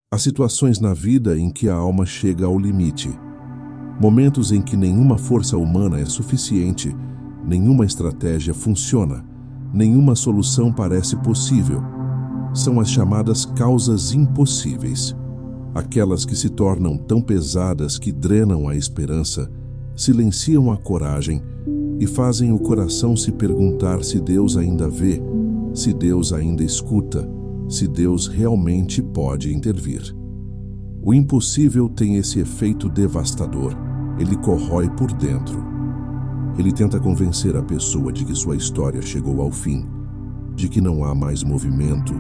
Há situações na vida em que a alma chega ao limite. Momentos em que nenhuma força humana é suficiente, nenhuma estratégia funciona, nenhuma solução parece possível. São as chamadas causas impossíveis. Aquelas que se tornam tão pesadas que drenam a esperança, silenciam a coragem e fazem o coração se perguntar se Deus ainda vê, se Deus ainda escuta, se Deus realmente pode intervir. O impossível tem esse efeito devastador. Ele corrói por dentro. Ele tenta convencer a pessoa de que sua história chegou ao fim, de que não há mais movimento,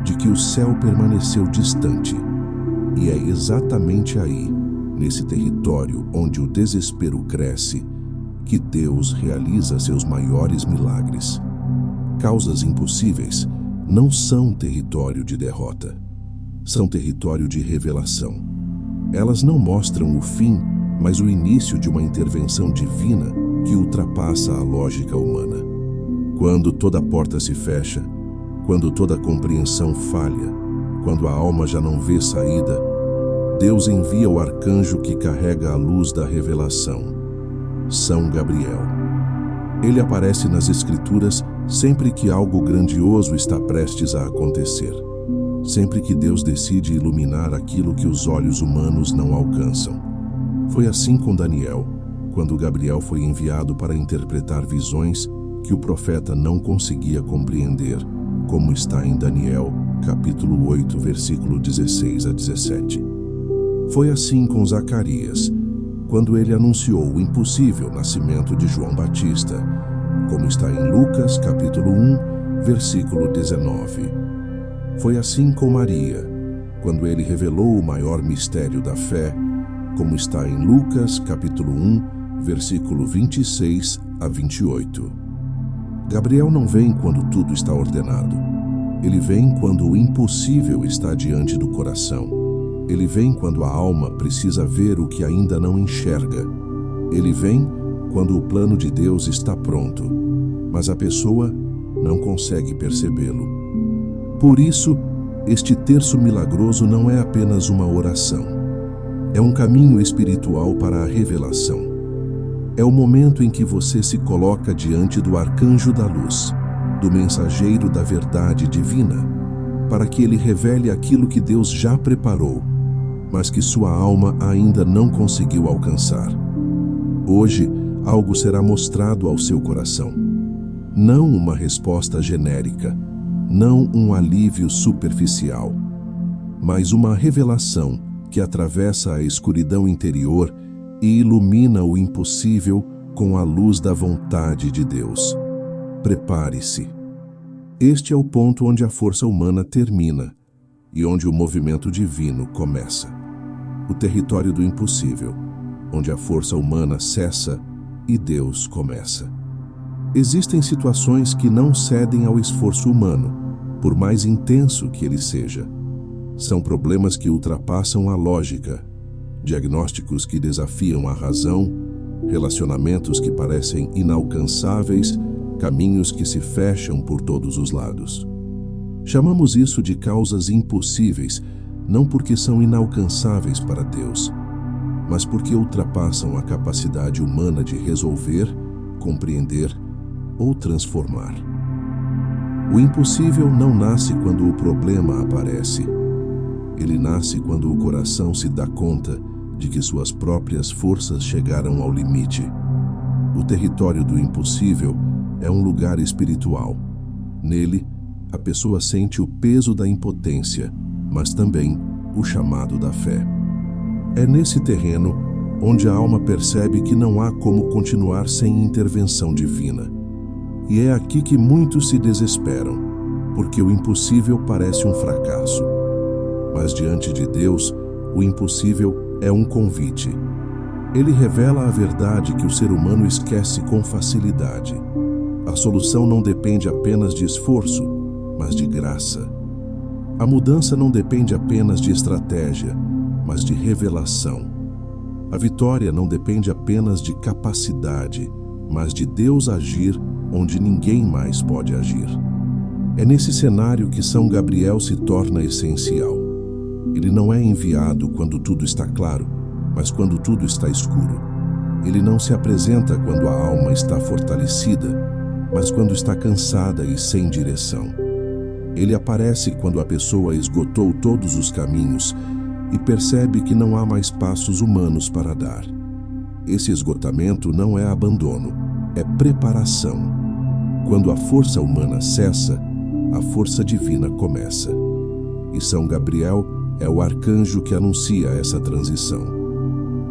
de que o céu permaneceu distante. E é exatamente aí, nesse território onde o desespero cresce, que Deus realiza seus maiores milagres. Causas impossíveis não são território de derrota. São território de revelação. Elas não mostram o fim, mas o início de uma intervenção divina que ultrapassa a lógica humana. Quando toda porta se fecha, quando toda compreensão falha, quando a alma já não vê saída, Deus envia o arcanjo que carrega a luz da revelação, São Gabriel. Ele aparece nas Escrituras sempre que algo grandioso está prestes a acontecer, sempre que Deus decide iluminar aquilo que os olhos humanos não alcançam. Foi assim com Daniel, quando Gabriel foi enviado para interpretar visões que o profeta não conseguia compreender, como está em Daniel, capítulo 8, versículo 16 a 17. Foi assim com Zacarias, quando ele anunciou o impossível nascimento de João Batista, como está em Lucas, capítulo 1, versículo 19. Foi assim com Maria, quando ele revelou o maior mistério da fé, como está em Lucas, capítulo 1, versículo 26 a 28. Gabriel não vem quando tudo está ordenado. Ele vem quando o impossível está diante do coração. Ele vem quando a alma precisa ver o que ainda não enxerga. Ele vem quando o plano de Deus está pronto, mas a pessoa não consegue percebê-lo. Por isso, este terço milagroso não é apenas uma oração. É um caminho espiritual para a revelação. É o momento em que você se coloca diante do arcanjo da luz, do mensageiro da verdade divina, para que ele revele aquilo que Deus já preparou, mas que sua alma ainda não conseguiu alcançar. Hoje, algo será mostrado ao seu coração. Não uma resposta genérica, não um alívio superficial, mas uma revelação que atravessa a escuridão interior e ilumina o impossível com a luz da vontade de Deus. Prepare-se. Este é o ponto onde a força humana termina e onde o movimento divino começa. O território do impossível, onde a força humana cessa e Deus começa. Existem situações que não cedem ao esforço humano, por mais intenso que ele seja. São problemas que ultrapassam a lógica, diagnósticos que desafiam a razão, relacionamentos que parecem inalcançáveis, caminhos que se fecham por todos os lados. Chamamos isso de causas impossíveis, não porque são inalcançáveis para Deus, mas porque ultrapassam a capacidade humana de resolver, compreender ou transformar. O impossível não nasce quando o problema aparece. Ele nasce quando o coração se dá conta de que suas próprias forças chegaram ao limite. O território do impossível é um lugar espiritual. Nele, a pessoa sente o peso da impotência, mas também o chamado da fé. É nesse terreno onde a alma percebe que não há como continuar sem intervenção divina. E é aqui que muitos se desesperam, porque o impossível parece um fracasso. Mas diante de Deus, o impossível é um convite. Ele revela a verdade que o ser humano esquece com facilidade. A solução não depende apenas de esforço, mas de graça. A mudança não depende apenas de estratégia, mas de revelação. A vitória não depende apenas de capacidade, mas de Deus agir onde ninguém mais pode agir. É nesse cenário que São Gabriel se torna essencial. Ele não é enviado quando tudo está claro, mas quando tudo está escuro. Ele não se apresenta quando a alma está fortalecida, mas quando está cansada e sem direção. Ele aparece quando a pessoa esgotou todos os caminhos e percebe que não há mais passos humanos para dar. Esse esgotamento não é abandono, é preparação. Quando a força humana cessa, a força divina começa. E São Gabriel é o arcanjo que anuncia essa transição.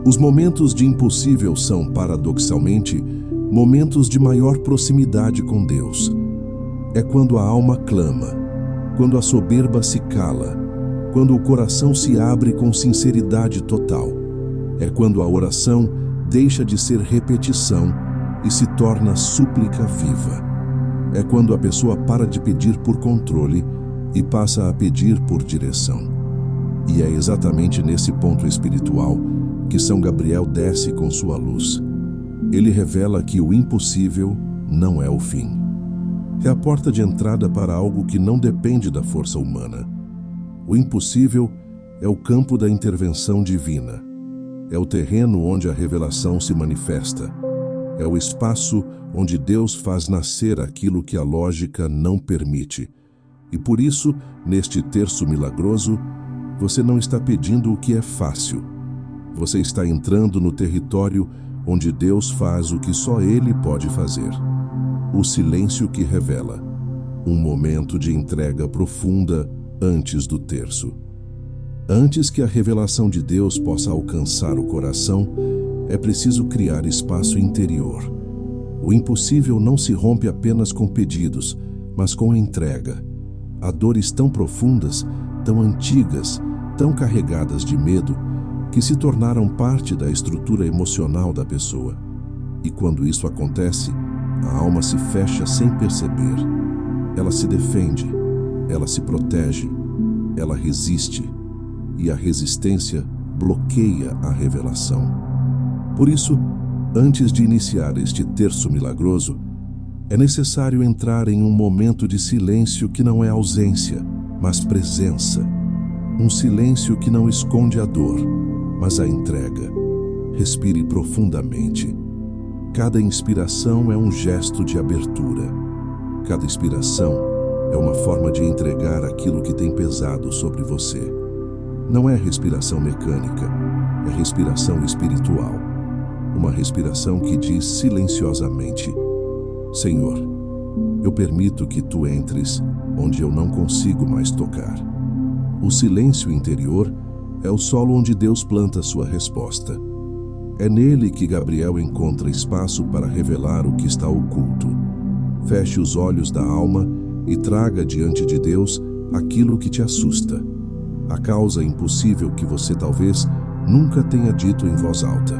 Os momentos de impossível são, paradoxalmente, momentos de maior proximidade com Deus. É quando a alma clama, quando a soberba se cala, quando o coração se abre com sinceridade total. É quando a oração deixa de ser repetição e se torna súplica viva. É quando a pessoa para de pedir por controle e passa a pedir por direção. E é exatamente nesse ponto espiritual que São Gabriel desce com sua luz. Ele revela que o impossível não é o fim. É a porta de entrada para algo que não depende da força humana. O impossível é o campo da intervenção divina. É o terreno onde a revelação se manifesta. É o espaço onde Deus faz nascer aquilo que a lógica não permite. E por isso, neste terço milagroso, você não está pedindo o que é fácil. Você está entrando no território onde Deus faz o que só Ele pode fazer. O silêncio que revela. Um momento de entrega profunda antes do terço. Antes que a revelação de Deus possa alcançar o coração, é preciso criar espaço interior. O impossível não se rompe apenas com pedidos, mas com entrega. Há dores tão profundas, tão antigas, tão carregadas de medo, que se tornaram parte da estrutura emocional da pessoa. E quando isso acontece, a alma se fecha sem perceber. Ela se defende, ela se protege, ela resiste. E a resistência bloqueia a revelação. Por isso, antes de iniciar este terço milagroso, é necessário entrar em um momento de silêncio que não é ausência, mas presença. Um silêncio que não esconde a dor, mas a entrega. Respire profundamente. Cada inspiração é um gesto de abertura. Cada expiração é uma forma de entregar aquilo que tem pesado sobre você. Não é respiração mecânica, é respiração espiritual. Uma respiração que diz silenciosamente: Senhor, eu permito que Tu entres onde eu não consigo mais tocar. O silêncio interior é o solo onde Deus planta sua resposta. É nele que Gabriel encontra espaço para revelar o que está oculto. Feche os olhos da alma e traga diante de Deus aquilo que te assusta. A causa impossível que você talvez nunca tenha dito em voz alta.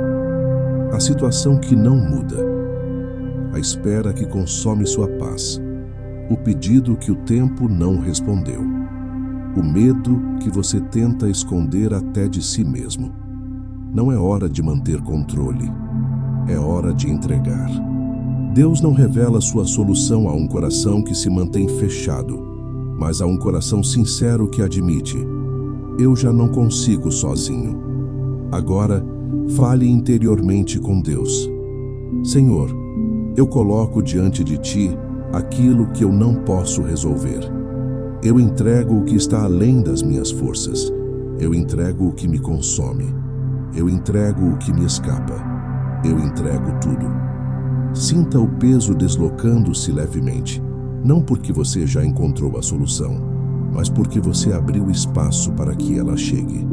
A situação que não muda. A espera que consome sua paz. O pedido que o tempo não respondeu. O medo que você tenta esconder até de si mesmo. Não é hora de manter controle. É hora de entregar. Deus não revela sua solução a um coração que se mantém fechado, mas a um coração sincero que admite: eu já não consigo sozinho. Agora, fale interiormente com Deus. Senhor, eu coloco diante de Ti aquilo que eu não posso resolver. Eu entrego o que está além das minhas forças. Eu entrego o que me consome. Eu entrego o que me escapa. Eu entrego tudo. Sinta o peso deslocando-se levemente, não porque você já encontrou a solução, mas porque você abriu espaço para que ela chegue.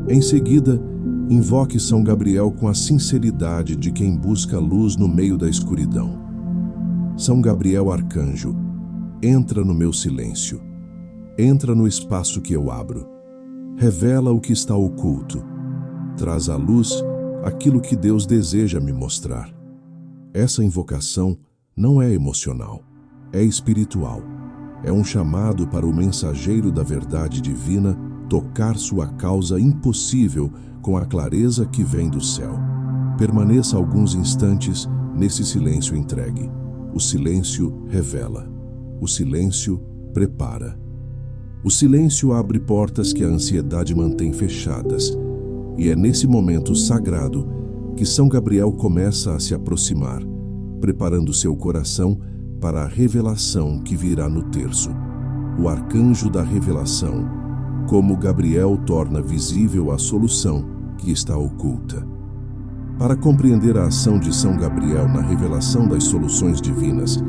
Em seguida, invoque São Gabriel com a sinceridade de quem busca luz no meio da escuridão. São Gabriel Arcanjo, entra no meu silêncio. Entra no espaço que eu abro. Revela o que está oculto. Traz à luz aquilo que Deus deseja me mostrar. Essa invocação não é emocional, é espiritual. É um chamado para o mensageiro da verdade divina tocar sua causa impossível com a clareza que vem do céu. Permaneça alguns instantes nesse silêncio entregue. O silêncio revela. O silêncio prepara. O silêncio abre portas que a ansiedade mantém fechadas, e é nesse momento sagrado que São Gabriel começa a se aproximar, preparando seu coração para a revelação que virá no terço. O arcanjo da revelação, como Gabriel torna visível a solução que está oculta. Para compreender a ação de São Gabriel na revelação das soluções divinas,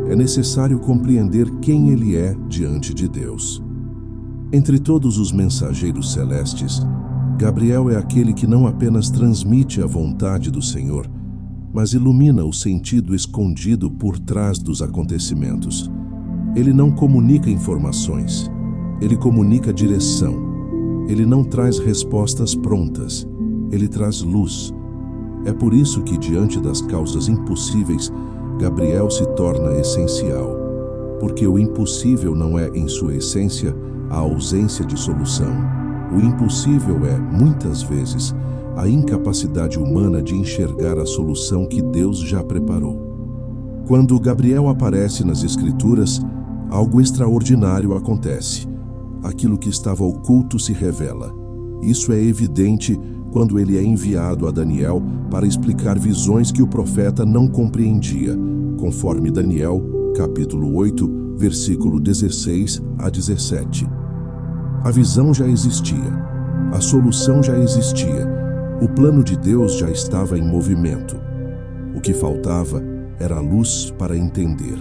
é necessário compreender quem ele é diante de Deus. Entre todos os mensageiros celestes, Gabriel é aquele que não apenas transmite a vontade do Senhor, mas ilumina o sentido escondido por trás dos acontecimentos. Ele não comunica informações, ele comunica direção. Ele não traz respostas prontas, ele traz luz. É por isso que, diante das causas impossíveis, Gabriel se torna essencial, porque o impossível não é, em sua essência, a ausência de solução. O impossível é, muitas vezes, a incapacidade humana de enxergar a solução que Deus já preparou. Quando Gabriel aparece nas Escrituras, algo extraordinário acontece. Aquilo que estava oculto se revela. Isso é evidente quando ele é enviado a Daniel para explicar visões que o profeta não compreendia, conforme Daniel, capítulo 8, versículo 16 a 17. A visão já existia, a solução já existia, o plano de Deus já estava em movimento. O que faltava era a luz para entender.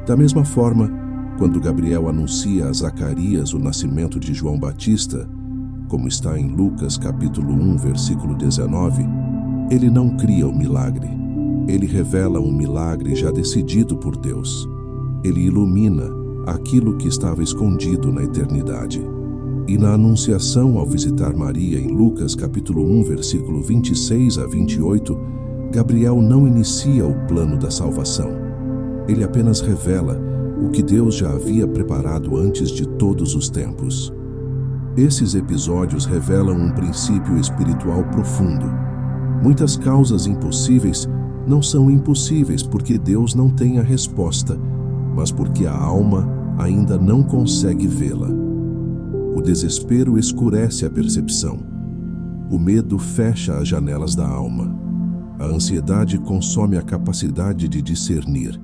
Da mesma forma, quando Gabriel anuncia a Zacarias o nascimento de João Batista, como está em Lucas capítulo 1, versículo 19, ele não cria o milagre. Ele revela um milagre já decidido por Deus. Ele ilumina aquilo que estava escondido na eternidade. E na Anunciação, ao visitar Maria em Lucas capítulo 1, versículo 26 a 28, Gabriel não inicia o plano da salvação. Ele apenas revela o que Deus já havia preparado antes de todos os tempos. Esses episódios revelam um princípio espiritual profundo. Muitas causas impossíveis não são impossíveis porque Deus não tem a resposta, mas porque a alma ainda não consegue vê-la. O desespero escurece a percepção. O medo fecha as janelas da alma. A ansiedade consome a capacidade de discernir.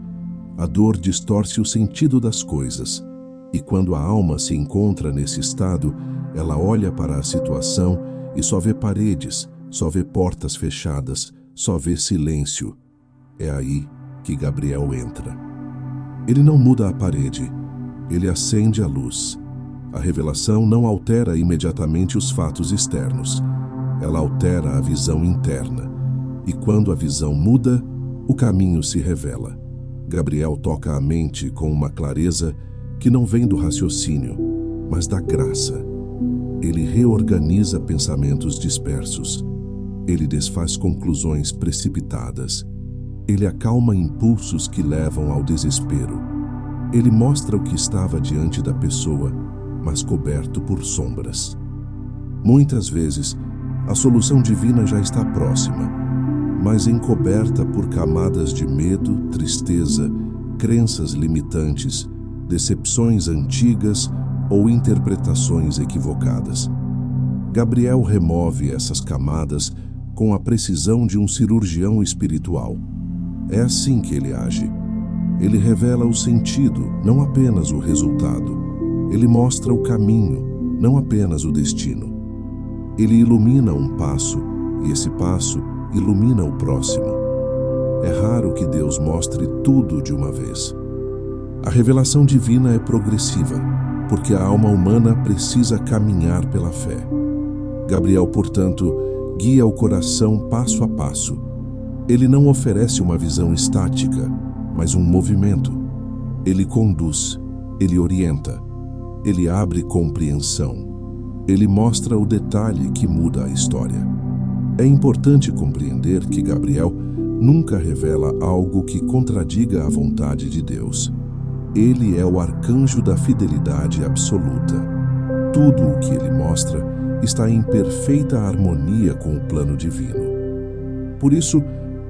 A dor distorce o sentido das coisas. E quando a alma se encontra nesse estado, ela olha para a situação e só vê paredes, só vê portas fechadas, só vê silêncio. É aí que Gabriel entra. Ele não muda a parede, ele acende a luz. A revelação não altera imediatamente os fatos externos. Ela altera a visão interna. E quando a visão muda, o caminho se revela. Gabriel toca a mente com uma clareza que não vem do raciocínio, mas da graça. Ele reorganiza pensamentos dispersos. Ele desfaz conclusões precipitadas. Ele acalma impulsos que levam ao desespero. Ele mostra o que estava diante da pessoa, mas coberto por sombras. Muitas vezes, a solução divina já está próxima, mas encoberta por camadas de medo, tristeza, crenças limitantes, decepções antigas ou interpretações equivocadas. Gabriel remove essas camadas com a precisão de um cirurgião espiritual. É assim que ele age. Ele revela o sentido, não apenas o resultado. Ele mostra o caminho, não apenas o destino. Ele ilumina um passo, e esse passo ilumina o próximo. É raro que Deus mostre tudo de uma vez. A revelação divina é progressiva, porque a alma humana precisa caminhar pela fé. Gabriel, portanto, guia o coração passo a passo. Ele não oferece uma visão estática, mas um movimento. Ele conduz, ele orienta, ele abre compreensão. Ele mostra o detalhe que muda a história. É importante compreender que Gabriel nunca revela algo que contradiga a vontade de Deus. Ele é o arcanjo da fidelidade absoluta. Tudo o que ele mostra está em perfeita harmonia com o plano divino. Por isso,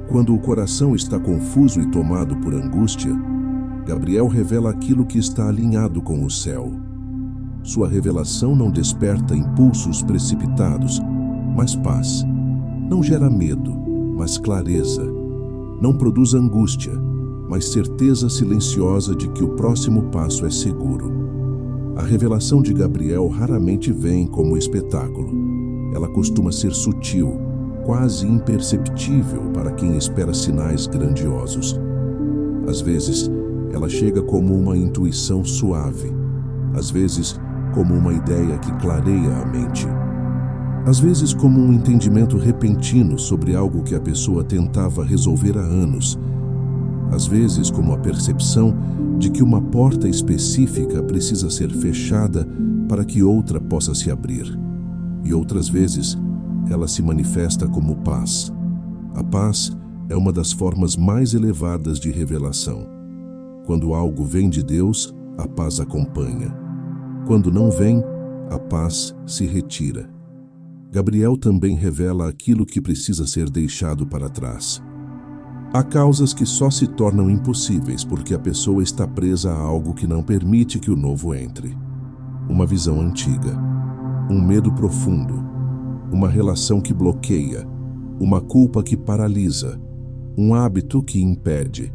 quando o coração está confuso e tomado por angústia, Gabriel revela aquilo que está alinhado com o céu. Sua revelação não desperta impulsos precipitados, mas paz. Não gera medo, mas clareza. Não produz angústia, mas certeza silenciosa de que o próximo passo é seguro. A revelação de Gabriel raramente vem como espetáculo. Ela costuma ser sutil, quase imperceptível para quem espera sinais grandiosos. Às vezes, ela chega como uma intuição suave, às vezes, como uma ideia que clareia a mente. Às vezes, como um entendimento repentino sobre algo que a pessoa tentava resolver há anos. Às vezes, como a percepção de que uma porta específica precisa ser fechada para que outra possa se abrir. E outras vezes, ela se manifesta como paz. A paz é uma das formas mais elevadas de revelação. Quando algo vem de Deus, a paz acompanha. Quando não vem, a paz se retira. Gabriel também revela aquilo que precisa ser deixado para trás. Há causas que só se tornam impossíveis porque a pessoa está presa a algo que não permite que o novo entre. Uma visão antiga, um medo profundo, uma relação que bloqueia, uma culpa que paralisa, um hábito que impede.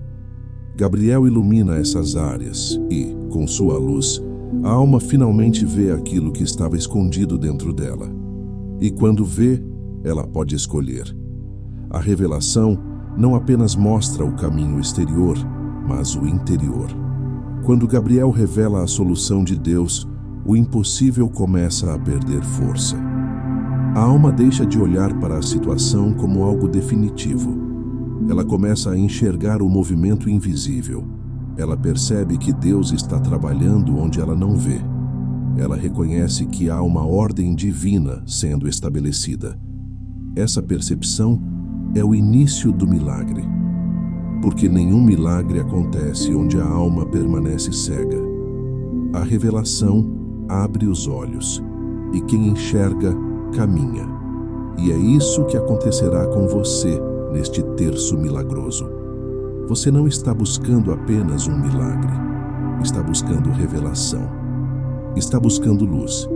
Gabriel ilumina essas áreas e, com sua luz, a alma finalmente vê aquilo que estava escondido dentro dela. E quando vê, ela pode escolher. A revelação não apenas mostra o caminho exterior, mas o interior. Quando Gabriel revela a solução de Deus, o impossível começa a perder força. A alma deixa de olhar para a situação como algo definitivo. Ela começa a enxergar o movimento invisível. Ela percebe que Deus está trabalhando onde ela não vê. Ela reconhece que há uma ordem divina sendo estabelecida. Essa percepção é o início do milagre. Porque nenhum milagre acontece onde a alma permanece cega. A revelação abre os olhos, e quem enxerga, caminha. E é isso que acontecerá com você neste terço milagroso. Você não está buscando apenas um milagre. Está buscando revelação. Está buscando luz.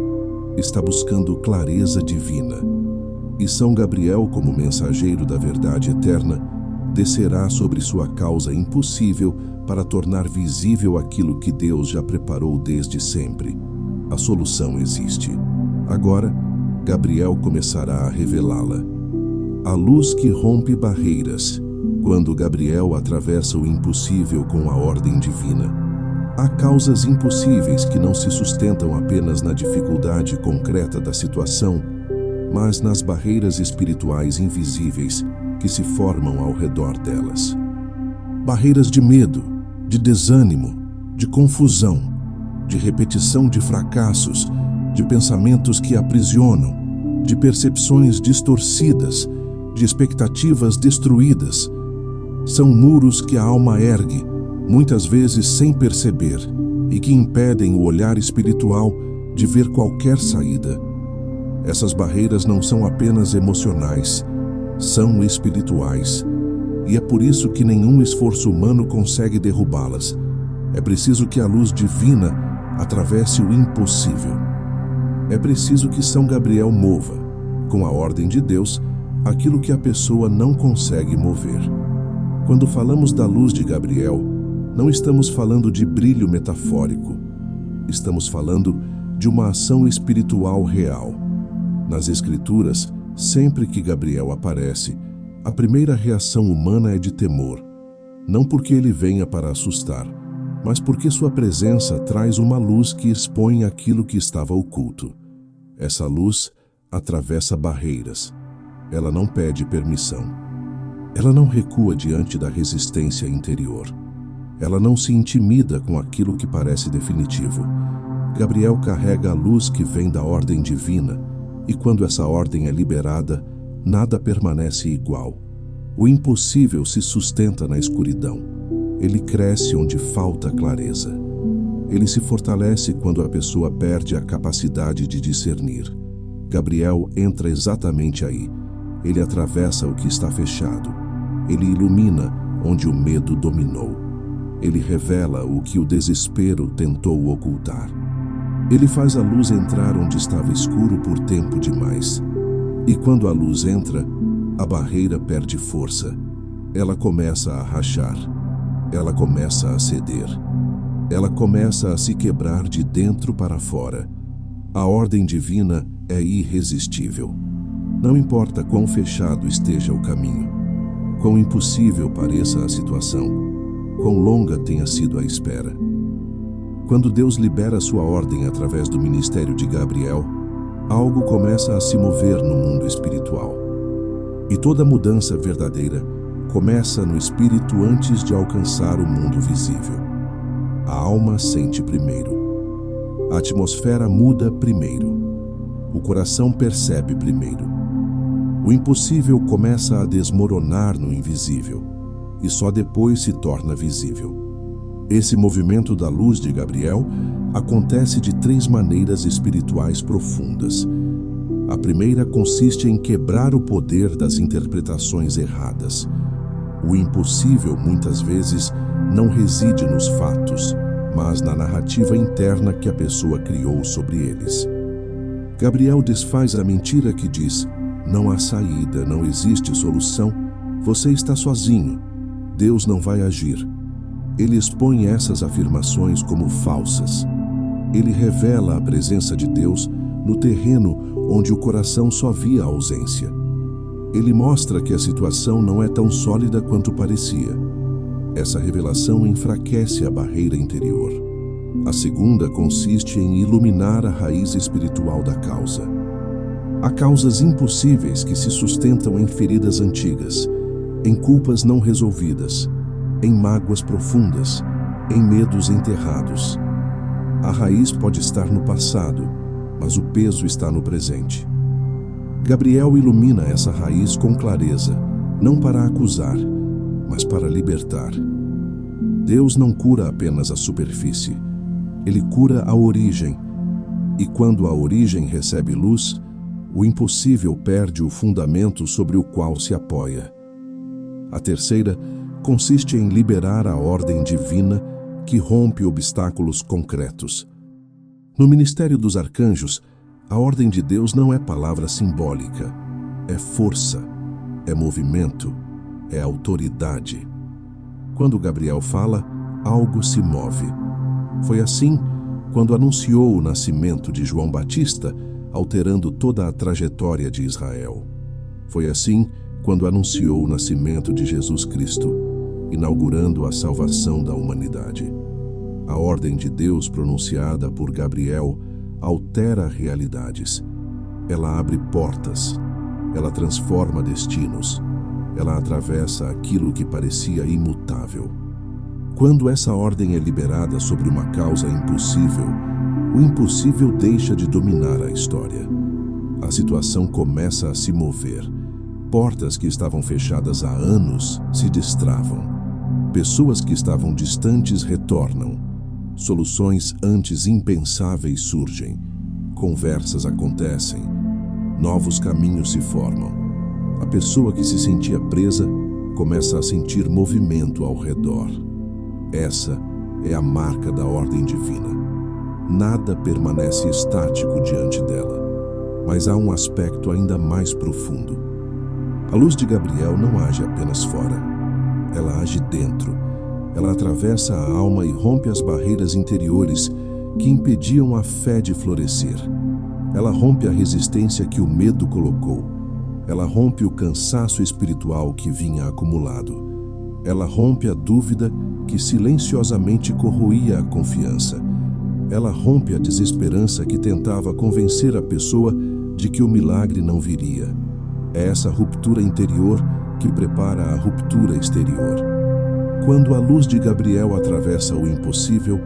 Está buscando clareza divina. E São Gabriel, como mensageiro da verdade eterna, descerá sobre sua causa impossível para tornar visível aquilo que Deus já preparou desde sempre. A solução existe. Agora, Gabriel começará a revelá-la. A luz que rompe barreiras, quando Gabriel atravessa o impossível com a ordem divina. Há causas impossíveis que não se sustentam apenas na dificuldade concreta da situação, mas nas barreiras espirituais invisíveis que se formam ao redor delas. Barreiras de medo, de desânimo, de confusão, de repetição de fracassos, de pensamentos que aprisionam, de percepções distorcidas, de expectativas destruídas. São muros que a alma ergue, muitas vezes sem perceber, e que impedem o olhar espiritual de ver qualquer saída. Essas barreiras não são apenas emocionais, são espirituais. E é por isso que nenhum esforço humano consegue derrubá-las. É preciso que a luz divina atravesse o impossível. É preciso que São Gabriel mova, com a ordem de Deus, aquilo que a pessoa não consegue mover. Quando falamos da luz de Gabriel, não estamos falando de brilho metafórico. Estamos falando de uma ação espiritual real. Nas Escrituras, sempre que Gabriel aparece, a primeira reação humana é de temor. Não porque ele venha para assustar, mas porque sua presença traz uma luz que expõe aquilo que estava oculto. Essa luz atravessa barreiras. Ela não pede permissão. Ela não recua diante da resistência interior. Ela não se intimida com aquilo que parece definitivo. Gabriel carrega a luz que vem da ordem divina, e quando essa ordem é liberada, nada permanece igual. O impossível se sustenta na escuridão. Ele cresce onde falta clareza. Ele se fortalece quando a pessoa perde a capacidade de discernir. Gabriel entra exatamente aí. Ele atravessa o que está fechado. Ele ilumina onde o medo dominou. Ele revela o que o desespero tentou ocultar. Ele faz a luz entrar onde estava escuro por tempo demais. E quando a luz entra, a barreira perde força. Ela começa a rachar. Ela começa a ceder. Ela começa a se quebrar de dentro para fora. A ordem divina é irresistível. Não importa quão fechado esteja o caminho, quão impossível pareça a situação, quão longa tenha sido a espera. Quando Deus libera sua ordem através do ministério de Gabriel, algo começa a se mover no mundo espiritual. E toda mudança verdadeira começa no espírito antes de alcançar o mundo visível. A alma sente primeiro. A atmosfera muda primeiro. O coração percebe primeiro. O impossível começa a desmoronar no invisível, e só depois se torna visível. Esse movimento da luz de Gabriel acontece de 3 maneiras espirituais profundas. A primeira consiste em quebrar o poder das interpretações erradas. O impossível, muitas vezes, não reside nos fatos, mas na narrativa interna que a pessoa criou sobre eles. Gabriel desfaz a mentira que diz: não há saída, não existe solução, você está sozinho, Deus não vai agir. Ele expõe essas afirmações como falsas. Ele revela a presença de Deus no terreno onde o coração só via a ausência. Ele mostra que a situação não é tão sólida quanto parecia. Essa revelação enfraquece a barreira interior. A segunda consiste em iluminar a raiz espiritual da causa. Há causas impossíveis que se sustentam em feridas antigas, em culpas não resolvidas, em mágoas profundas, em medos enterrados. A raiz pode estar no passado, mas o peso está no presente. Gabriel ilumina essa raiz com clareza, não para acusar, mas para libertar. Deus não cura apenas a superfície, Ele cura a origem. E quando a origem recebe luz, o impossível perde o fundamento sobre o qual se apoia. A terceira consiste em liberar a ordem divina que rompe obstáculos concretos. No ministério dos arcanjos, a ordem de Deus não é palavra simbólica, é força, é movimento, é autoridade. Quando Gabriel fala, algo se move. Foi assim quando anunciou o nascimento de João Batista, alterando toda a trajetória de Israel. Foi assim quando anunciou o nascimento de Jesus Cristo, inaugurando a salvação da humanidade. A ordem de Deus pronunciada por Gabriel altera realidades. Ela abre portas, ela transforma destinos, ela atravessa aquilo que parecia imutável. Quando essa ordem é liberada sobre uma causa impossível, o impossível deixa de dominar a história. A situação começa a se mover. Portas que estavam fechadas há anos se destravam. Pessoas que estavam distantes retornam. Soluções antes impensáveis surgem. Conversas acontecem. Novos caminhos se formam. A pessoa que se sentia presa começa a sentir movimento ao redor. Essa é a marca da ordem divina. Nada permanece estático diante dela, mas há um aspecto ainda mais profundo. A luz de Gabriel não age apenas fora, ela age dentro. Ela atravessa a alma e rompe as barreiras interiores que impediam a fé de florescer. Ela rompe a resistência que o medo colocou. Ela rompe o cansaço espiritual que vinha acumulado. Ela rompe a dúvida que silenciosamente corroía a confiança. Ela rompe a desesperança que tentava convencer a pessoa de que o milagre não viria. É essa ruptura interior que prepara a ruptura exterior. Quando a luz de Gabriel atravessa o impossível,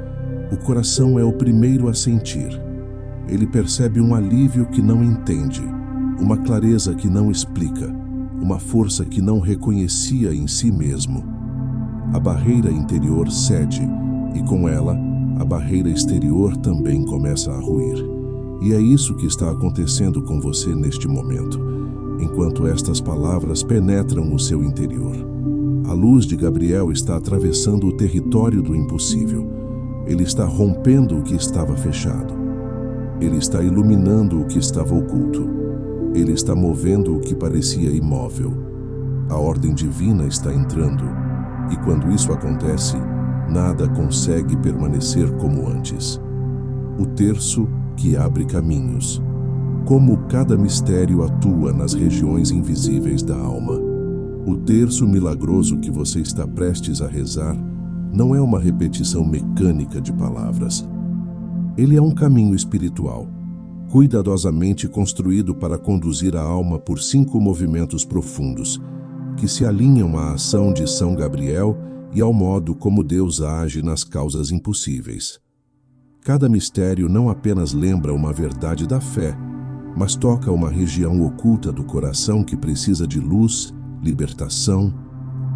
o coração é o primeiro a sentir. Ele percebe um alívio que não entende, uma clareza que não explica, uma força que não reconhecia em si mesmo. A barreira interior cede e, com ela, a barreira exterior também começa a ruir. E é isso que está acontecendo com você neste momento, enquanto estas palavras penetram o seu interior. A luz de Gabriel está atravessando o território do impossível. Ele está rompendo o que estava fechado. Ele está iluminando o que estava oculto. Ele está movendo o que parecia imóvel. A ordem divina está entrando, e quando isso acontece, nada consegue permanecer como antes. O terço que abre caminhos. Como cada mistério atua nas regiões invisíveis da alma. O terço milagroso que você está prestes a rezar não é uma repetição mecânica de palavras. Ele é um caminho espiritual, cuidadosamente construído para conduzir a alma por 5 movimentos profundos, que se alinham à ação de São Gabriel e ao modo como Deus age nas causas impossíveis. Cada mistério não apenas lembra uma verdade da fé, mas toca uma região oculta do coração que precisa de luz, libertação,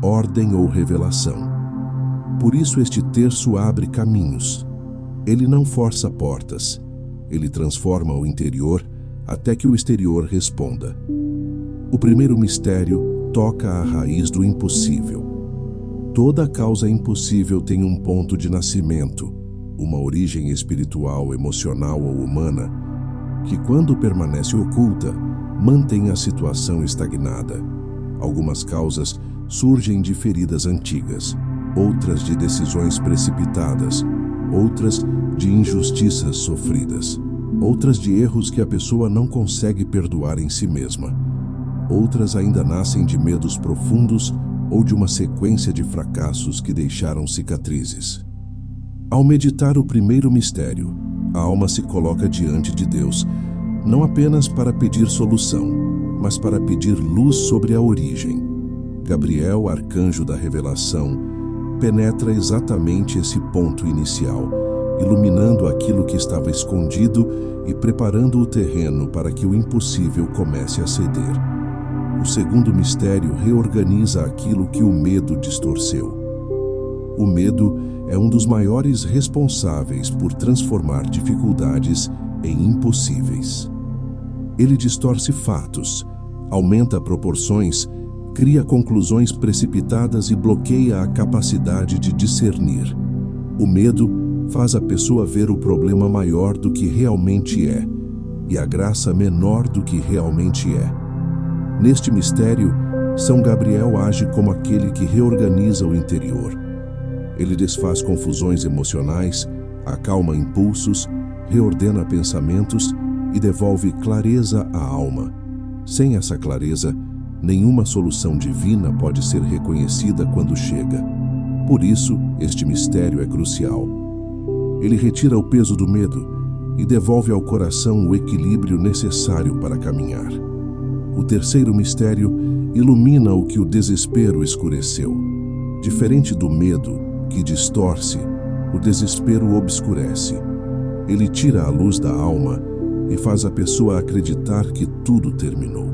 ordem ou revelação. Por isso este terço abre caminhos. Ele não força portas. Ele transforma o interior até que o exterior responda. O primeiro mistério toca a raiz do impossível. Toda causa impossível tem um ponto de nascimento, uma origem espiritual, emocional ou humana, que quando permanece oculta, mantém a situação estagnada. Algumas causas surgem de feridas antigas, outras de decisões precipitadas, outras de injustiças sofridas, outras de erros que a pessoa não consegue perdoar em si mesma. Outras ainda nascem de medos profundos ou de uma sequência de fracassos que deixaram cicatrizes. Ao meditar o primeiro mistério, a alma se coloca diante de Deus, não apenas para pedir solução, mas para pedir luz sobre a origem. Gabriel, arcanjo da revelação, penetra exatamente esse ponto inicial, iluminando aquilo que estava escondido e preparando o terreno para que o impossível comece a ceder. O segundo mistério reorganiza aquilo que o medo distorceu. O medo é um dos maiores responsáveis por transformar dificuldades em impossíveis. Ele distorce fatos, aumenta proporções, cria conclusões precipitadas e bloqueia a capacidade de discernir. O medo faz a pessoa ver o problema maior do que realmente é e a graça menor do que realmente é. Neste mistério, São Gabriel age como aquele que reorganiza o interior. Ele desfaz confusões emocionais, acalma impulsos, reordena pensamentos e devolve clareza à alma. Sem essa clareza, nenhuma solução divina pode ser reconhecida quando chega. Por isso, este mistério é crucial. Ele retira o peso do medo e devolve ao coração o equilíbrio necessário para caminhar. O terceiro mistério ilumina o que o desespero escureceu. Diferente do medo, que distorce, o desespero obscurece. Ele tira a luz da alma e faz a pessoa acreditar que tudo terminou.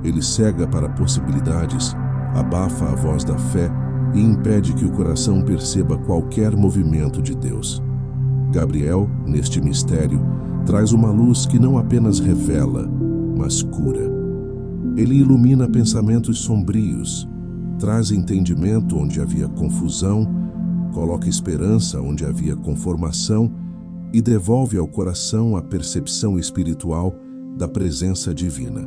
Ele cega para possibilidades, abafa a voz da fé e impede que o coração perceba qualquer movimento de Deus. Gabriel, neste mistério, traz uma luz que não apenas revela, mas cura. Ele ilumina pensamentos sombrios, traz entendimento onde havia confusão, coloca esperança onde havia conformação e devolve ao coração a percepção espiritual da presença divina.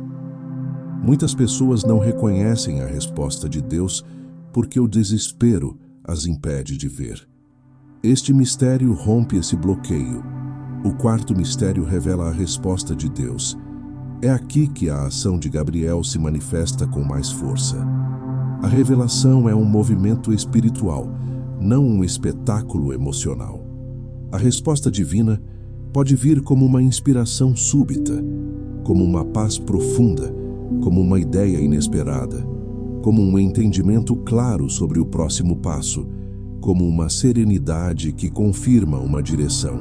Muitas pessoas não reconhecem a resposta de Deus porque o desespero as impede de ver. Este mistério rompe esse bloqueio. O quarto mistério revela a resposta de Deus. É aqui que a ação de Gabriel se manifesta com mais força. A revelação é um movimento espiritual, não um espetáculo emocional. A resposta divina pode vir como uma inspiração súbita, como uma paz profunda, como uma ideia inesperada, como um entendimento claro sobre o próximo passo, como uma serenidade que confirma uma direção,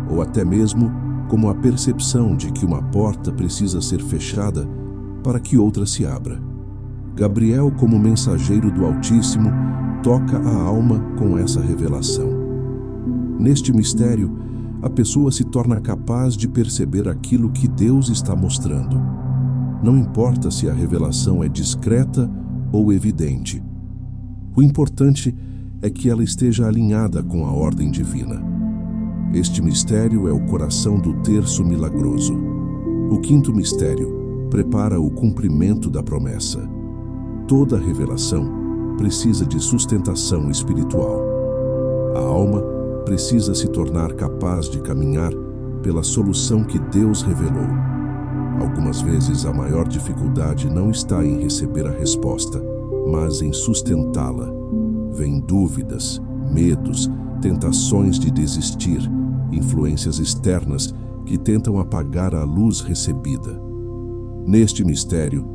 ou até mesmo como a percepção de que uma porta precisa ser fechada para que outra se abra. Gabriel, como mensageiro do Altíssimo, toca a alma com essa revelação. Neste mistério, a pessoa se torna capaz de perceber aquilo que Deus está mostrando. Não importa se a revelação é discreta ou evidente. O importante é que ela esteja alinhada com a ordem divina. Este mistério é o coração do terço milagroso. O quinto mistério prepara o cumprimento da promessa. Toda revelação precisa de sustentação espiritual. A alma precisa se tornar capaz de caminhar pela solução que Deus revelou. Algumas vezes a maior dificuldade não está em receber a resposta, mas em sustentá-la. Vêm dúvidas, medos, tentações de desistir, influências externas que tentam apagar a luz recebida. Neste mistério,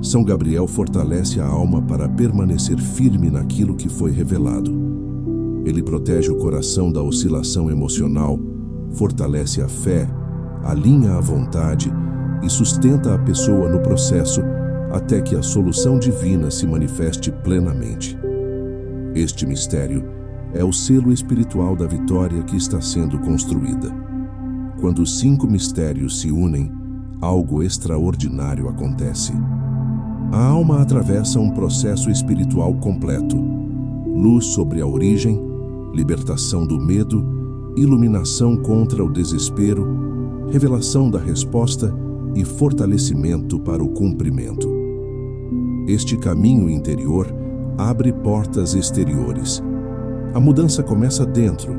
São Gabriel fortalece a alma para permanecer firme naquilo que foi revelado. Ele protege o coração da oscilação emocional, fortalece a fé, alinha a vontade e sustenta a pessoa no processo até que a solução divina se manifeste plenamente. Este mistério é o selo espiritual da vitória que está sendo construída. Quando os 5 mistérios se unem, algo extraordinário acontece. A alma atravessa um processo espiritual completo: luz sobre a origem, libertação do medo, iluminação contra o desespero, revelação da resposta e fortalecimento para o cumprimento. Este caminho interior abre portas exteriores. A mudança começa dentro,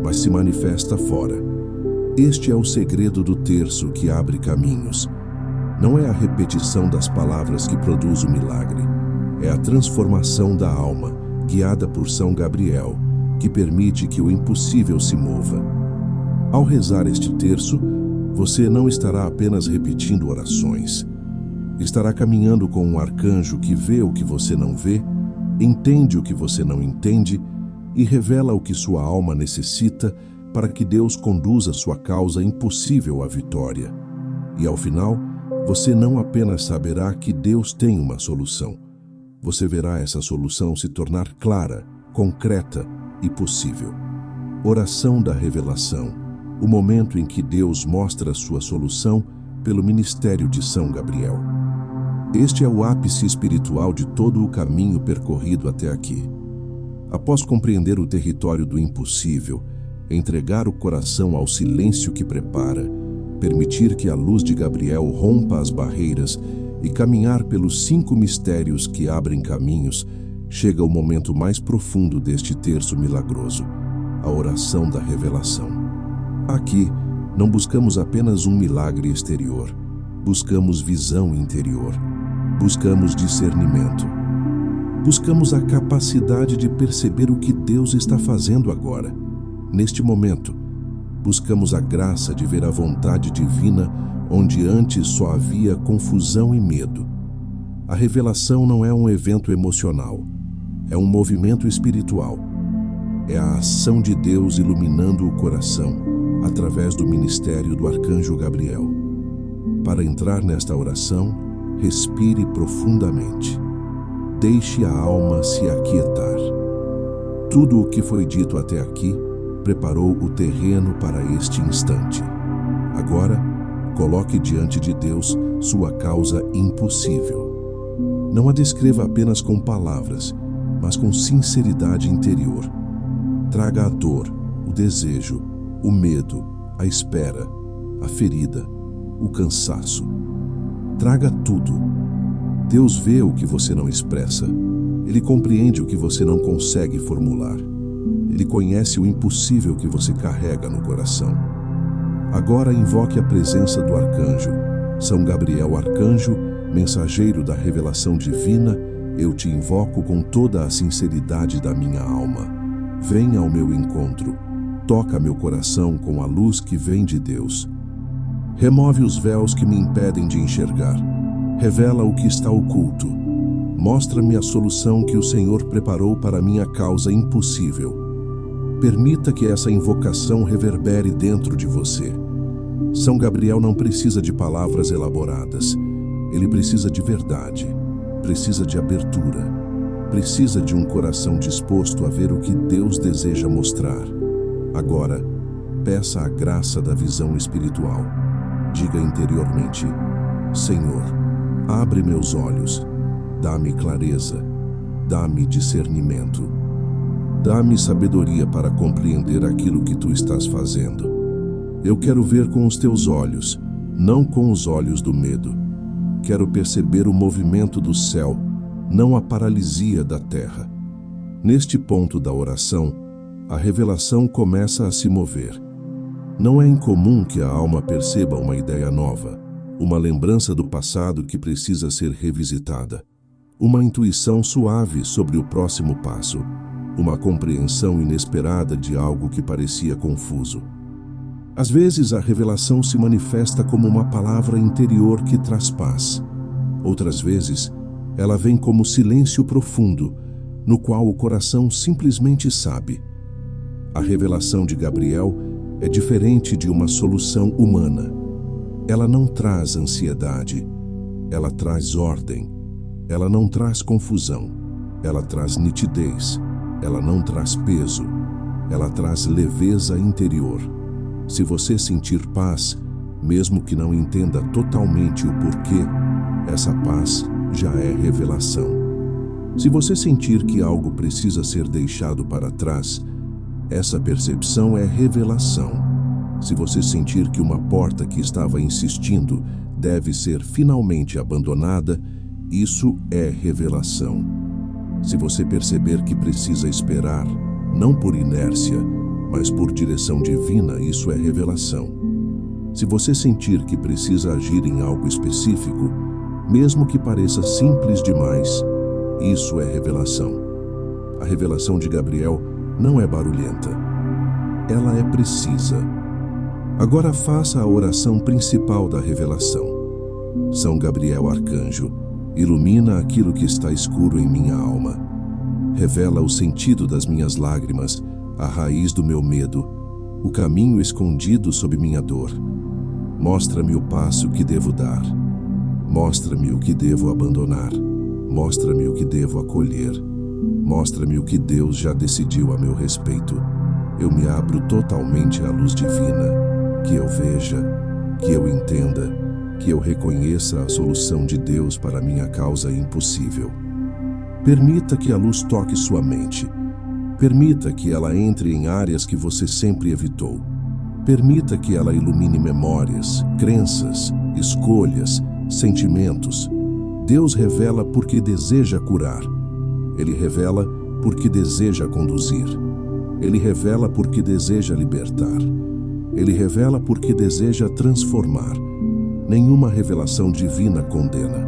mas se manifesta fora. Este é o segredo do terço que abre caminhos. Não é a repetição das palavras que produz o milagre. É a transformação da alma, guiada por São Gabriel, que permite que o impossível se mova. Ao rezar este terço, você não estará apenas repetindo orações. Estará caminhando com um arcanjo que vê o que você não vê, entende o que você não entende e revela o que sua alma necessita para que Deus conduza sua causa impossível à vitória. E ao final, você não apenas saberá que Deus tem uma solução. Você verá essa solução se tornar clara, concreta e possível. Oração da revelação. O momento em que Deus mostra sua solução pelo ministério de São Gabriel. Este é o ápice espiritual de todo o caminho percorrido até aqui. Após compreender o território do impossível, entregar o coração ao silêncio que prepara, permitir que a luz de Gabriel rompa as barreiras e caminhar pelos 5 mistérios que abrem caminhos, chega o momento mais profundo deste terço milagroso, a oração da revelação. Aqui, não buscamos apenas um milagre exterior, buscamos visão interior, buscamos discernimento, buscamos a capacidade de perceber o que Deus está fazendo agora, neste momento. Buscamos a graça de ver a vontade divina onde antes só havia confusão e medo. A revelação não é um evento emocional, é um movimento espiritual. É a ação de Deus iluminando o coração, através do ministério do Arcanjo Gabriel. Para entrar nesta oração, respire profundamente. Deixe a alma se aquietar. Tudo o que foi dito até aqui preparou o terreno para este instante. Agora, coloque diante de Deus sua causa impossível. Não a descreva apenas com palavras, mas com sinceridade interior. Traga a dor, o desejo, o medo, a espera, a ferida, o cansaço. Traga tudo. Deus vê o que você não expressa. Ele compreende o que você não consegue formular. Ele conhece o impossível que você carrega no coração. Agora invoque a presença do arcanjo. São Gabriel, arcanjo, mensageiro da revelação divina, eu te invoco com toda a sinceridade da minha alma. Venha ao meu encontro. Toca meu coração com a luz que vem de Deus. Remove os véus que me impedem de enxergar. Revela o que está oculto. Mostra-me a solução que o Senhor preparou para minha causa impossível. Permita que essa invocação reverbere dentro de você. São Gabriel não precisa de palavras elaboradas. Ele precisa de verdade. Precisa de abertura. Precisa de um coração disposto a ver o que Deus deseja mostrar. Agora, peça a graça da visão espiritual. Diga interiormente: Senhor, abre meus olhos, dá-me clareza, dá-me discernimento. Dá-me sabedoria para compreender aquilo que tu estás fazendo. Eu quero ver com os teus olhos, não com os olhos do medo. Quero perceber o movimento do céu, não a paralisia da terra. Neste ponto da oração, a revelação começa a se mover. Não é incomum que a alma perceba uma ideia nova, uma lembrança do passado que precisa ser revisitada, uma intuição suave sobre o próximo passo, uma compreensão inesperada de algo que parecia confuso. Às vezes, a revelação se manifesta como uma palavra interior que traz paz. Outras vezes, ela vem como silêncio profundo, no qual o coração simplesmente sabe. A revelação de Gabriel é diferente de uma solução humana. Ela não traz ansiedade, ela traz ordem. Ela não traz confusão, ela traz nitidez. Ela não traz peso, ela traz leveza interior. Se você sentir paz, mesmo que não entenda totalmente o porquê, essa paz já é revelação. Se você sentir que algo precisa ser deixado para trás, essa percepção é revelação. Se você sentir que uma porta que estava insistindo deve ser finalmente abandonada, isso é revelação. Se você perceber que precisa esperar, não por inércia, mas por direção divina, isso é revelação. Se você sentir que precisa agir em algo específico, mesmo que pareça simples demais, isso é revelação. A revelação de Gabriel não é barulhenta. Ela é precisa. Agora faça a oração principal da revelação. São Gabriel Arcanjo, ilumina aquilo que está escuro em minha alma. Revela o sentido das minhas lágrimas, a raiz do meu medo, o caminho escondido sob minha dor. Mostra-me o passo que devo dar. Mostra-me o que devo abandonar. Mostra-me o que devo acolher. Mostra-me o que Deus já decidiu a meu respeito. Eu me abro totalmente à luz divina. Que eu veja, que eu entenda, que eu reconheça a solução de Deus para minha causa impossível. Permita que a luz toque sua mente. Permita que ela entre em áreas que você sempre evitou. Permita que ela ilumine memórias, crenças, escolhas, sentimentos. Deus revela porque deseja curar. Ele revela porque deseja conduzir. Ele revela porque deseja libertar. Ele revela porque deseja transformar. Nenhuma revelação divina condena.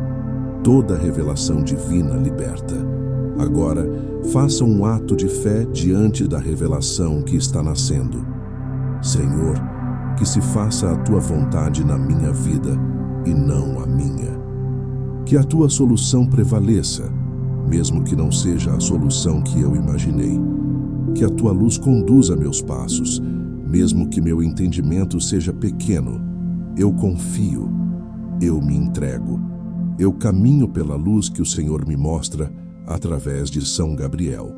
Toda revelação divina liberta. Agora, faça um ato de fé diante da revelação que está nascendo. Senhor, que se faça a Tua vontade na minha vida e não a minha. Que a Tua solução prevaleça, mesmo que não seja a solução que eu imaginei. Que a Tua luz conduza meus passos, mesmo que meu entendimento seja pequeno. Eu confio, eu me entrego. Eu caminho pela luz que o Senhor me mostra através de São Gabriel.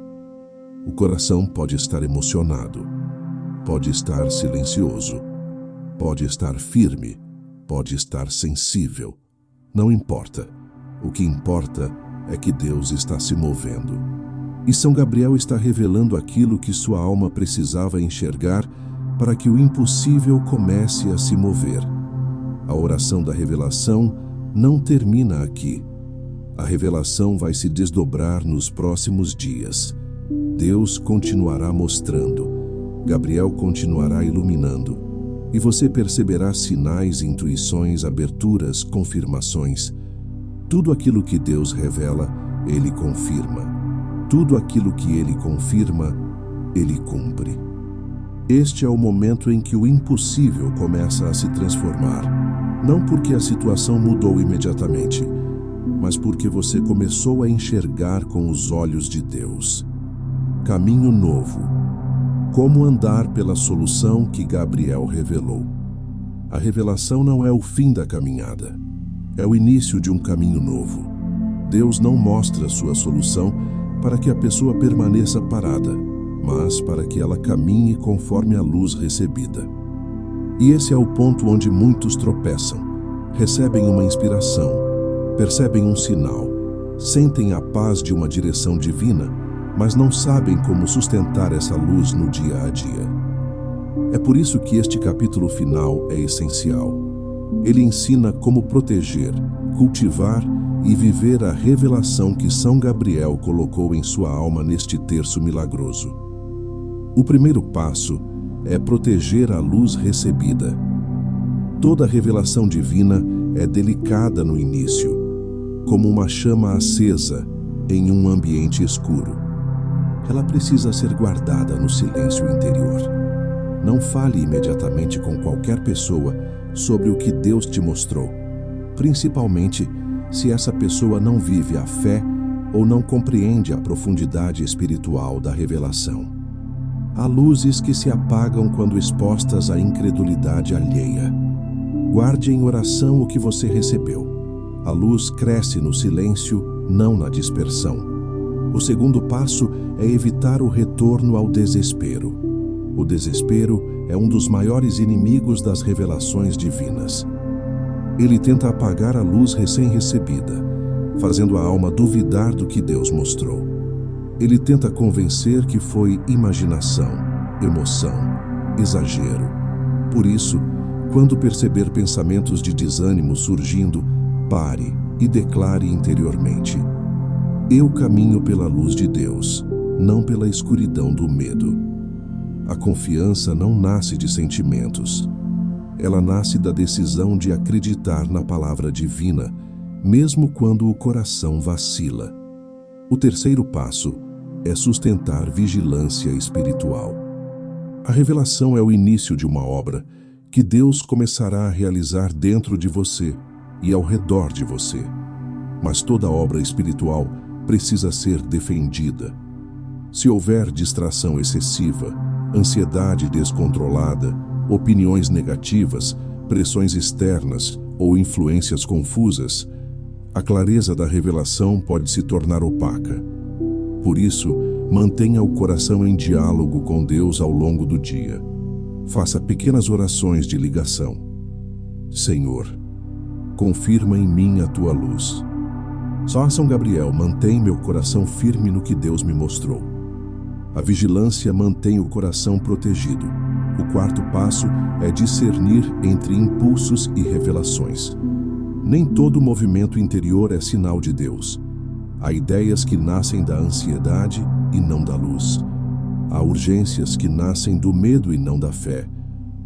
O coração pode estar emocionado, pode estar silencioso, pode estar firme, pode estar sensível. Não importa. O que importa é que Deus está se movendo. E São Gabriel está revelando aquilo que sua alma precisava enxergar para que o impossível comece a se mover. A oração da revelação não termina aqui. A revelação vai se desdobrar nos próximos dias. Deus continuará mostrando, Gabriel continuará iluminando, e você perceberá sinais, intuições, aberturas, confirmações. Tudo aquilo que Deus revela, Ele confirma. Tudo aquilo que Ele confirma, Ele cumpre. Este é o momento em que o impossível começa a se transformar, não porque a situação mudou imediatamente, mas porque você começou a enxergar com os olhos de Deus. Caminho novo. Como andar pela solução que Gabriel revelou. A revelação não é o fim da caminhada, é o início de um caminho novo. Deus não mostra sua solução para que a pessoa permaneça parada, mas para que ela caminhe conforme a luz recebida. E esse é o ponto onde muitos tropeçam. Recebem uma inspiração, percebem um sinal, sentem a paz de uma direção divina, mas não sabem como sustentar essa luz no dia a dia. É por isso que este capítulo final é essencial. Ele ensina como proteger, cultivar e viver a revelação que São Gabriel colocou em sua alma neste terço milagroso. O primeiro passo é proteger a luz recebida. Toda revelação divina é delicada no início, como uma chama acesa em um ambiente escuro. Ela precisa ser guardada no silêncio interior. Não fale imediatamente com qualquer pessoa sobre o que Deus te mostrou, principalmente se essa pessoa não vive a fé ou não compreende a profundidade espiritual da revelação. Há luzes que se apagam quando expostas à incredulidade alheia. Guarde em oração o que você recebeu. A luz cresce no silêncio, não na dispersão. O segundo passo é evitar o retorno ao desespero. O desespero é um dos maiores inimigos das revelações divinas. Ele tenta apagar a luz recém-recebida, fazendo a alma duvidar do que Deus mostrou. Ele tenta convencer que foi imaginação, emoção, exagero. Por isso, quando perceber pensamentos de desânimo surgindo, pare e declare interiormente: eu caminho pela luz de Deus, não pela escuridão do medo. A confiança não nasce de sentimentos. Ela nasce da decisão de acreditar na palavra divina, mesmo quando o coração vacila. O terceiro passo é sustentar vigilância espiritual. A revelação é o início de uma obra que Deus começará a realizar dentro de você e ao redor de você. Mas toda obra espiritual precisa ser defendida. Se houver distração excessiva, ansiedade descontrolada, opiniões negativas, pressões externas ou influências confusas, a clareza da revelação pode se tornar opaca. Por isso, mantenha o coração em diálogo com Deus ao longo do dia. Faça pequenas orações de ligação. Senhor, confirma em mim a tua luz. Só São Gabriel mantém meu coração firme no que Deus me mostrou. A vigilância mantém o coração protegido. O quarto passo é discernir entre impulsos e revelações. Nem todo movimento interior é sinal de Deus. Há ideias que nascem da ansiedade e não da luz. Há urgências que nascem do medo e não da fé.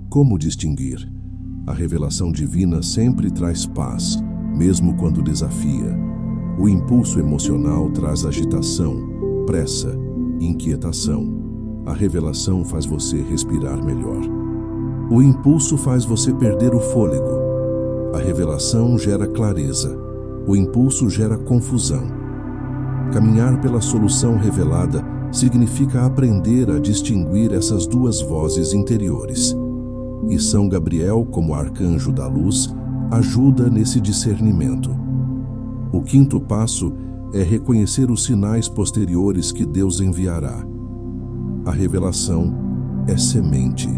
Como distinguir? A revelação divina sempre traz paz, mesmo quando desafia. O impulso emocional traz agitação, pressa, inquietação. A revelação faz você respirar melhor. O impulso faz você perder o fôlego. A revelação gera clareza. O impulso gera confusão. Caminhar pela solução revelada significa aprender a distinguir essas duas vozes interiores. E São Gabriel, como arcanjo da luz, ajuda nesse discernimento. O quinto passo é reconhecer os sinais posteriores que Deus enviará. A revelação é semente.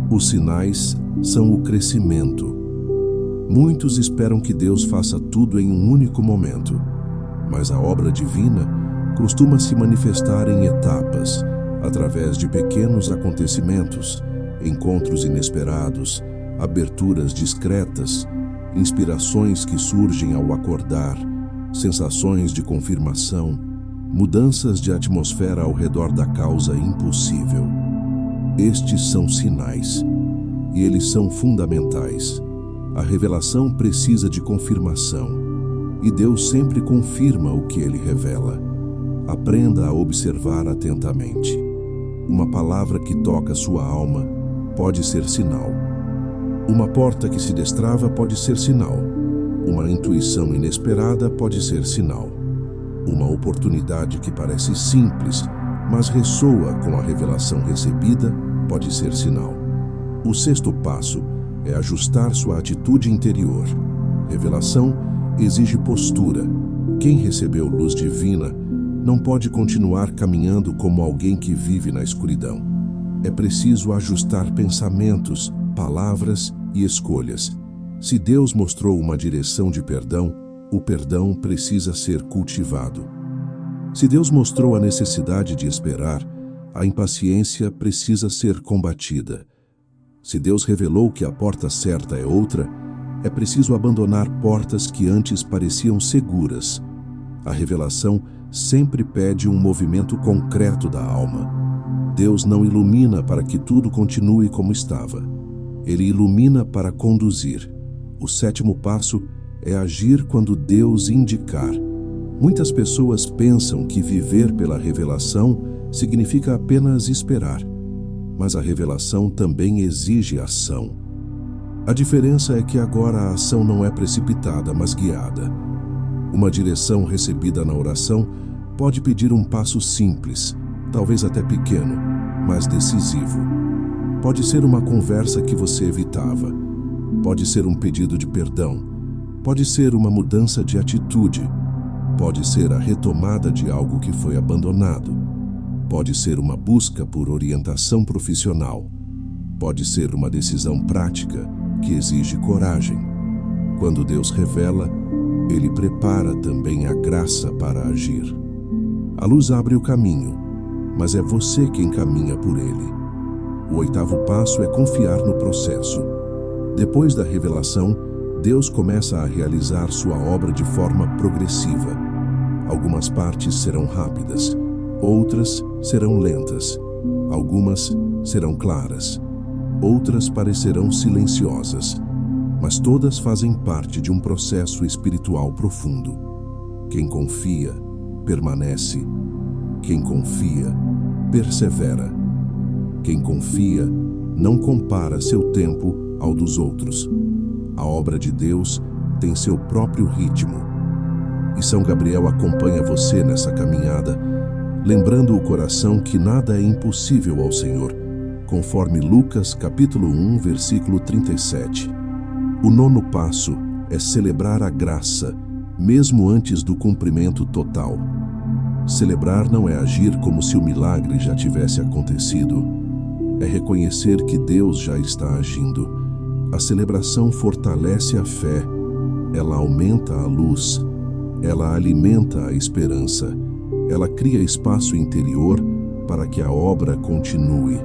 Os sinais são o crescimento. Muitos esperam que Deus faça tudo em um único momento, mas a obra divina costuma se manifestar em etapas, através de pequenos acontecimentos, encontros inesperados, aberturas discretas, inspirações que surgem ao acordar, sensações de confirmação, mudanças de atmosfera ao redor da causa impossível. Estes são sinais, e eles são fundamentais. A revelação precisa de confirmação, e Deus sempre confirma o que Ele revela. Aprenda a observar atentamente. Uma palavra que toca sua alma pode ser sinal. Uma porta que se destrava pode ser sinal. Uma intuição inesperada pode ser sinal. Uma oportunidade que parece simples, mas ressoa com a revelação recebida, pode ser sinal. O sexto passo é ajustar sua atitude interior. Revelação exige postura. Quem recebeu luz divina não pode continuar caminhando como alguém que vive na escuridão. É preciso ajustar pensamentos, palavras e escolhas. Se Deus mostrou uma direção de perdão, o perdão precisa ser cultivado. Se Deus mostrou a necessidade de esperar, a impaciência precisa ser combatida. Se Deus revelou que a porta certa é outra, é preciso abandonar portas que antes pareciam seguras. A revelação sempre pede um movimento concreto da alma. Deus não ilumina para que tudo continue como estava. Ele ilumina para conduzir. O 7º passo é agir quando Deus indicar. Muitas pessoas pensam que viver pela revelação significa apenas esperar. Mas a revelação também exige ação. A diferença é que agora a ação não é precipitada, mas guiada. Uma direção recebida na oração pode pedir um passo simples, talvez até pequeno, mas decisivo. Pode ser uma conversa que você evitava. Pode ser um pedido de perdão. Pode ser uma mudança de atitude. Pode ser a retomada de algo que foi abandonado. Pode ser uma busca por orientação profissional. Pode ser uma decisão prática que exige coragem. Quando Deus revela, Ele prepara também a graça para agir. A luz abre o caminho, mas é você quem caminha por ele. O 8º passo é confiar no processo. Depois da revelação, Deus começa a realizar sua obra de forma progressiva. Algumas partes serão rápidas, outras serão lentas, algumas serão claras, outras parecerão silenciosas, mas todas fazem parte de um processo espiritual profundo. Quem confia, permanece. Quem confia, persevera. Quem confia, não compara seu tempo ao dos outros. A obra de Deus tem seu próprio ritmo. E São Gabriel acompanha você nessa caminhada, lembrando o coração que nada é impossível ao Senhor, conforme Lucas capítulo 1, versículo 37. O 9º passo é celebrar a graça, mesmo antes do cumprimento total. Celebrar não é agir como se o milagre já tivesse acontecido. É reconhecer que Deus já está agindo. A celebração fortalece a fé, ela aumenta a luz, ela alimenta a esperança, ela cria espaço interior para que a obra continue.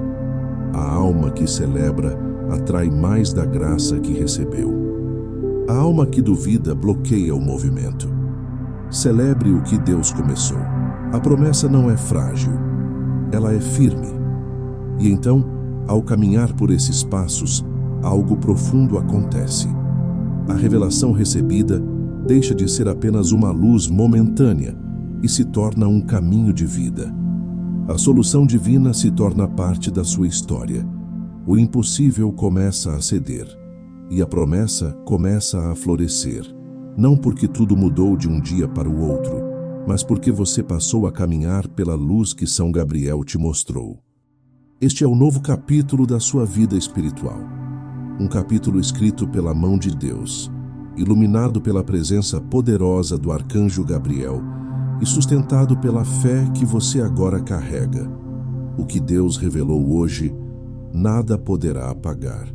A alma que celebra atrai mais da graça que recebeu. A alma que duvida bloqueia o movimento. Celebre o que Deus começou. A promessa não é frágil, ela é firme. E então, ao caminhar por esses passos, algo profundo acontece. A revelação recebida deixa de ser apenas uma luz momentânea e se torna um caminho de vida. A solução divina se torna parte da sua história. O impossível começa a ceder e a promessa começa a florescer. Não porque tudo mudou de um dia para o outro, mas porque você passou a caminhar pela luz que São Gabriel te mostrou. Este é o novo capítulo da sua vida espiritual. Um capítulo escrito pela mão de Deus, iluminado pela presença poderosa do arcanjo Gabriel e sustentado pela fé que você agora carrega. O que Deus revelou hoje, nada poderá apagar.